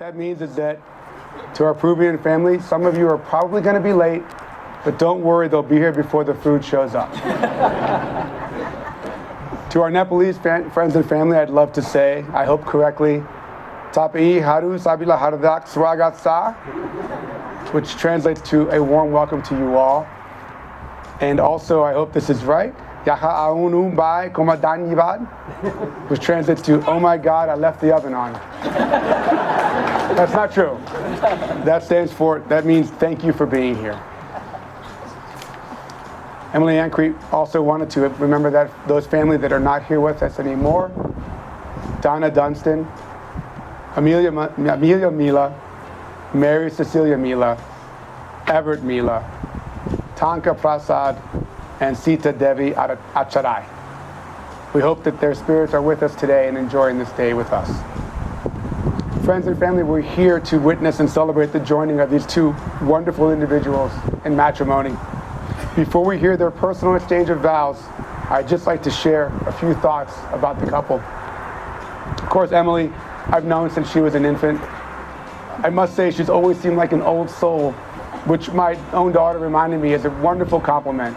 that means is that to our Peruvian family, some of you are probably going to be late, but don't worry, they'll be here before the food shows up. To our Nepalese friends and family, I'd love to say, I hope correctly, Tapai Haru Sabila Hardak Swagat Sa, which translates to a warm welcome to you all. And also, I hope this is right, Yaha Aunu Bai Komadan Yivad, which translates to, oh my God, I left the oven on. That's not true. That means thank you for being here. Emily Ankrit also wanted to remember that those families that are not here with us anymore, Donna Dunstan, Amelia Mila, Mary Cecilia Mila, Everett Mila, Tanka Prasad, and Sita Devi Acharai. We hope that their spirits are with us today and enjoying this day with us. Friends and family, we're here to witness and celebrate the joining of these two wonderful individuals in matrimony. Before we hear their personal exchange of vows, I'd just like to share a few thoughts about the couple. Of course, Emily, I've known since she was an infant. I must say she's always seemed like an old soul, which my own daughter reminded me is a wonderful compliment,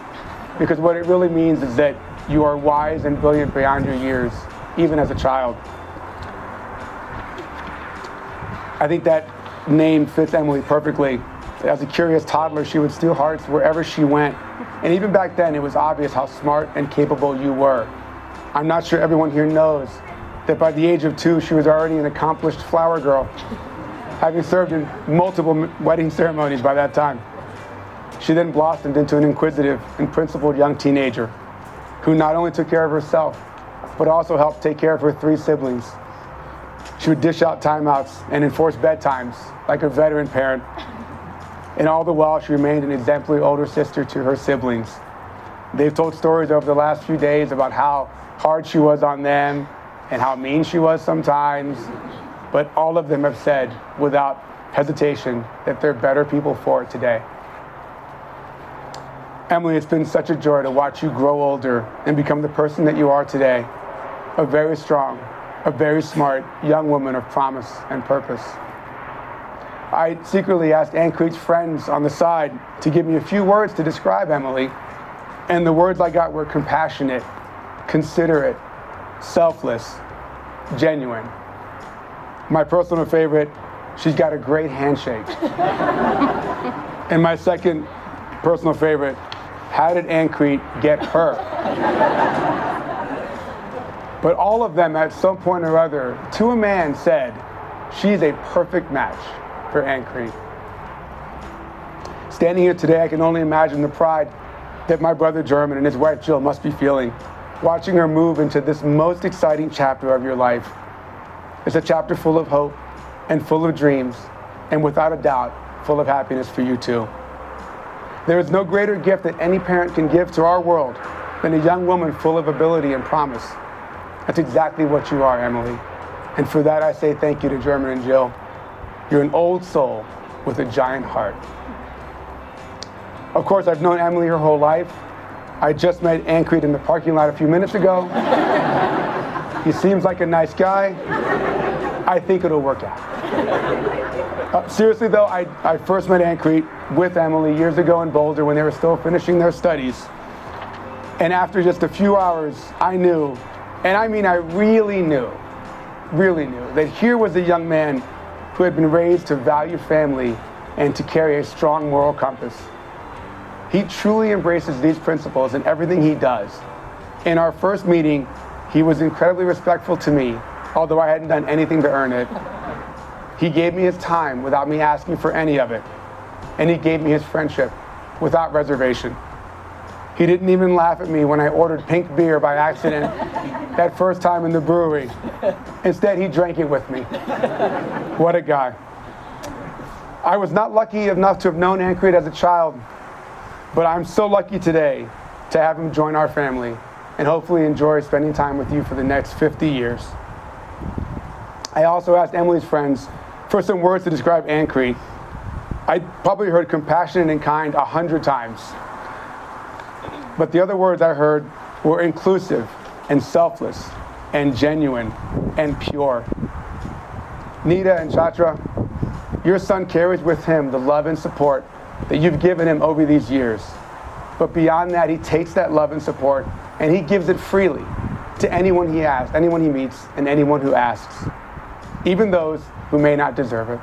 because what it really means is that you are wise and brilliant beyond your years, even as a child. I think that name fits Emily perfectly. As a curious toddler, she would steal hearts wherever she went. And even back then, it was obvious how smart and capable you were. I'm not sure everyone here knows that by the age of 2, she was already an accomplished flower girl, having served in multiple wedding ceremonies by that time. She then blossomed into an inquisitive and principled young teenager who not only took care of herself, but also helped take care of her 3 siblings. She would dish out timeouts and enforce bedtimes like a veteran parent. And all the while, she remained an exemplary older sister to her siblings. They've told stories over the last few days about how hard she was on them and how mean she was sometimes. But all of them have said, without hesitation, that they're better people for it today. Emily, it's been such a joy to watch you grow older and become the person that you are today. A very strong, a very smart young woman of promise and purpose. I secretly asked Ankrit's friends on the side to give me a few words to describe Emily, and the words I got were compassionate, considerate, selfless, genuine. My personal favorite, she's got a great handshake. And my second personal favorite, how did Ankrit get her? But all of them at some point or other, to a man, said, she's a perfect match for Ankrit. Standing here today, I can only imagine the pride that my brother German and his wife Jill must be feeling, watching her move into this most exciting chapter of your life. It's a chapter full of hope and full of dreams, and without a doubt, full of happiness for you too. There is no greater gift that any parent can give to our world than a young woman full of ability and promise. That's exactly what you are, Emily. And for that, I say thank you to German and Jill. You're an old soul with a giant heart. Of course, I've known Emily her whole life. I just met Ankrit in the parking lot a few minutes ago. He seems like a nice guy. I think it'll work out. Seriously though, I first met Ankrit with Emily years ago in Boulder when they were still finishing their studies. And after just a few hours, I knew, and I mean I really knew, that here was a young man who had been raised to value family and to carry a strong moral compass. He truly embraces these principles in everything he does. In our first meeting, he was incredibly respectful to me, although I hadn't done anything to earn it. He gave me his time without me asking for any of it. And he gave me his friendship without reservation. He didn't even laugh at me when I ordered pink beer by accident that first time in the brewery. Instead, he drank it with me. What a guy. I was not lucky enough to have known Ankrit as a child, but I'm so lucky today to have him join our family and hopefully enjoy spending time with you for the next 50 years. I also asked Emily's friends for some words to describe Ankrit. I probably heard compassionate and kind 100 times. But the other words I heard were inclusive and selfless and genuine and pure. Nita and Chatra, Your son carries with him the love and support that you've given him over these years. But beyond that, he takes that love and support and he gives it freely to anyone he asks, anyone he meets, and anyone who asks, even those who may not deserve it.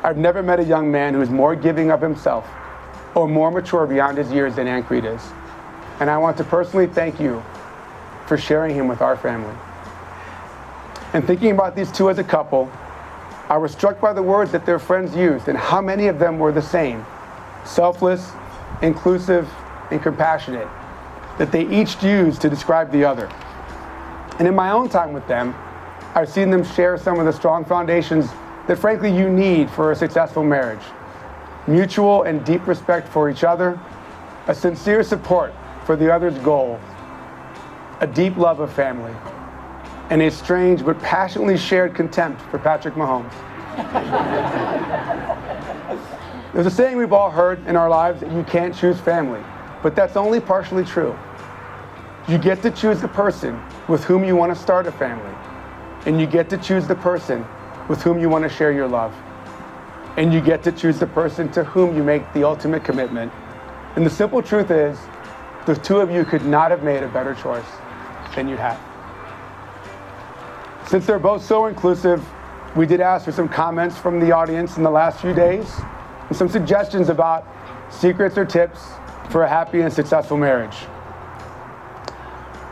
I've never met a young man who is more giving of himself or more mature beyond his years than Ankrit is. And I want to personally thank you for sharing him with our family. And thinking about these two as a couple, I was struck by the words that their friends used and how many of them were the same: selfless, inclusive, and compassionate, that they each used to describe the other. And in my own time with them, I've seen them share some of the strong foundations that frankly you need for a successful marriage. Mutual and deep respect for each other, a sincere support for the other's goal, a deep love of family, and a strange but passionately shared contempt for Patrick Mahomes. There's a saying we've all heard in our lives that you can't choose family, but that's only partially true. You get to choose the person with whom you want to start a family, and you get to choose the person with whom you want to share your love, and you get to choose the person to whom you make the ultimate commitment. And the simple truth is, the two of you could not have made a better choice than you have. Since they're both so inclusive, we did ask for some comments from the audience in the last few days and some suggestions about secrets or tips for a happy and successful marriage.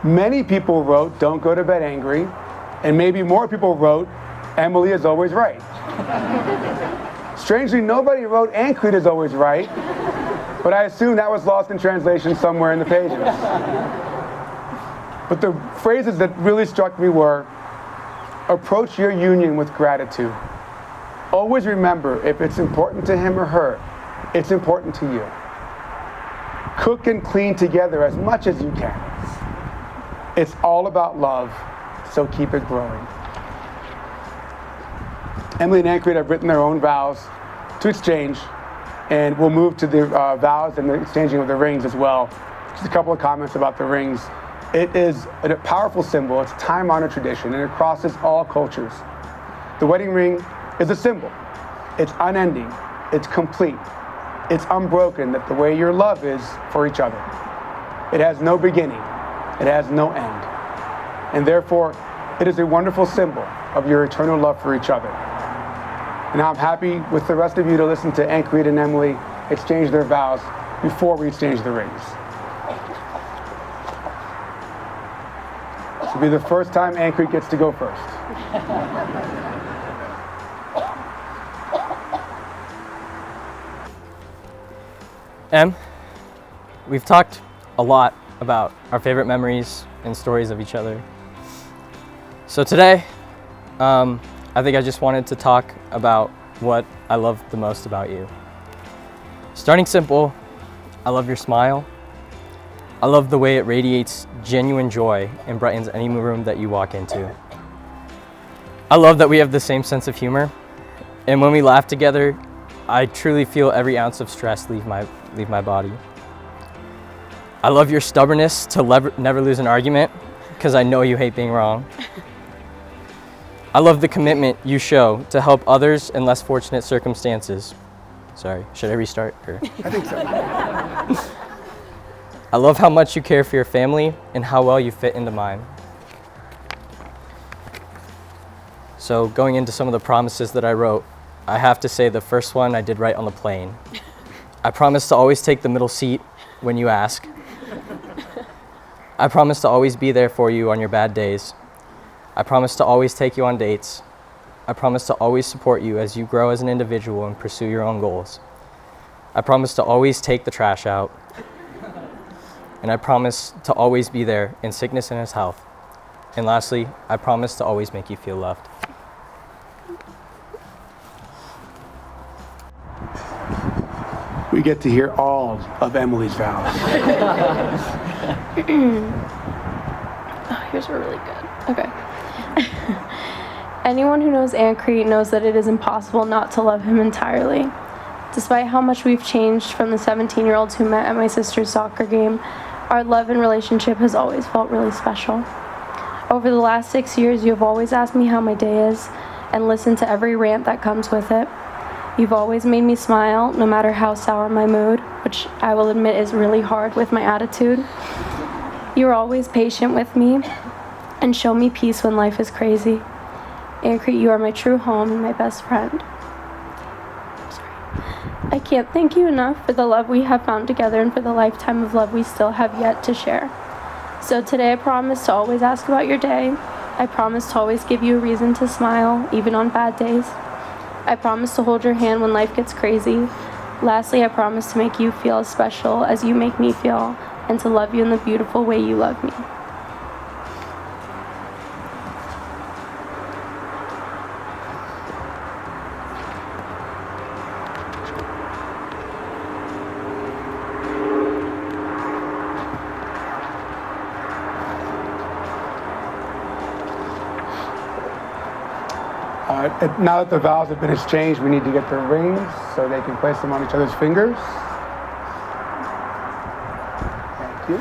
Many people wrote, "Don't go to bed angry," and maybe more people wrote, "Emily is always right." Strangely, nobody wrote, "Ankrit is always right," but I assume that was lost in translation somewhere in the pages. But the phrases that really struck me were, approach your union with gratitude. Always remember, if it's important to him or her, it's important to you. Cook and clean together as much as you can. It's all about love, so keep it growing. Emily and Ankrit have written their own vows to exchange, and we'll move to the vows and the exchanging of the rings as well. Just a couple of comments about the rings. It is a powerful symbol. It's a time-honored tradition, and it crosses all cultures. The wedding ring is a symbol. It's unending. It's complete. It's unbroken, that the way your love is for each other. It has no beginning. It has no end. And therefore, it is a wonderful symbol of your eternal love for each other. And I'm happy with the rest of you to listen to Ankrit and Emily exchange their vows before we exchange the rings. This will be the first time Ankrit gets to go first. Em, we've talked a lot about our favorite memories and stories of each other. So today, I think I just wanted to talk about what I love the most about you. Starting simple, I love your smile. I love the way it radiates genuine joy and brightens any room that you walk into. I love that we have the same sense of humor, and when we laugh together, I truly feel every ounce of stress leave my body. I love your stubbornness to never lose an argument, because I know you hate being wrong. I love the commitment you show to help others in less fortunate circumstances. Sorry, should I restart? Or? I think so. I love how much you care for your family and how well you fit into mine. So going into some of the promises that I wrote, I have to say the first one I did right on the plane. I promise to always take the middle seat when you ask. I promise to always be there for you on your bad days. I promise to always take you on dates. I promise to always support you as you grow as an individual and pursue your own goals. I promise to always take the trash out. And I promise to always be there in sickness and in health. And lastly, I promise to always make you feel loved. We get to hear all of Emily's vows. Oh, yours were really good. Okay. Anyone who knows Ankrit knows that it is impossible not to love him entirely. Despite how much we've changed from the 17-year-olds who met at my sister's soccer game, our love and relationship has always felt really special. Over the last 6 years, you have always asked me how my day is and listened to every rant that comes with it. You've always made me smile, no matter how sour my mood, which I will admit is really hard with my attitude. You're always patient with me and show me peace when life is crazy. Ankrit, you are my true home and my best friend. I can't thank you enough for the love we have found together and for the lifetime of love we still have yet to share. So today I promise to always ask about your day. I promise to always give you a reason to smile, even on bad days. I promise to hold your hand when life gets crazy. Lastly, I promise to make you feel as special as you make me feel, and to love you in the beautiful way you love me. Now that the vows have been exchanged, we need to get their rings so they can place them on each other's fingers. Thank you.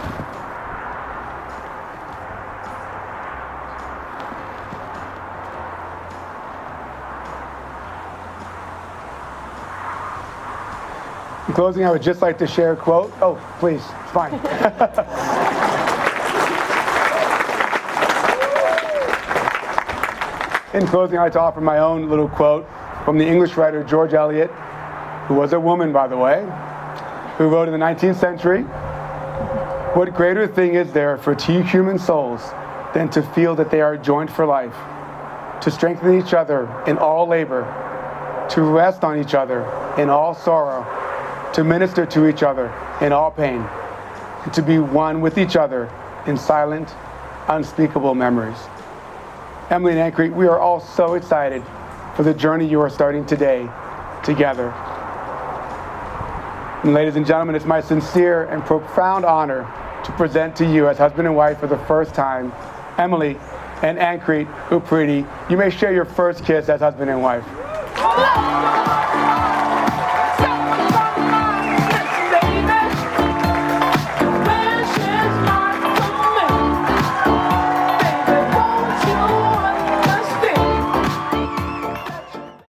In closing, I would just like to share a quote. Oh, please, it's fine. In closing, I'd like to offer my own little quote from the English writer George Eliot, who was a woman, by the way, who wrote in the 19th century, "What greater thing is there for two human souls than to feel that they are joined for life, to strengthen each other in all labor, to rest on each other in all sorrow, to minister to each other in all pain, and to be one with each other in silent, unspeakable memories." Emily and Ankrit, we are all so excited for the journey you are starting today together. And ladies and gentlemen, it's my sincere and profound honor to present to you as husband and wife for the first time, Emily and Ankrit Upridi. You may share your first kiss as husband and wife.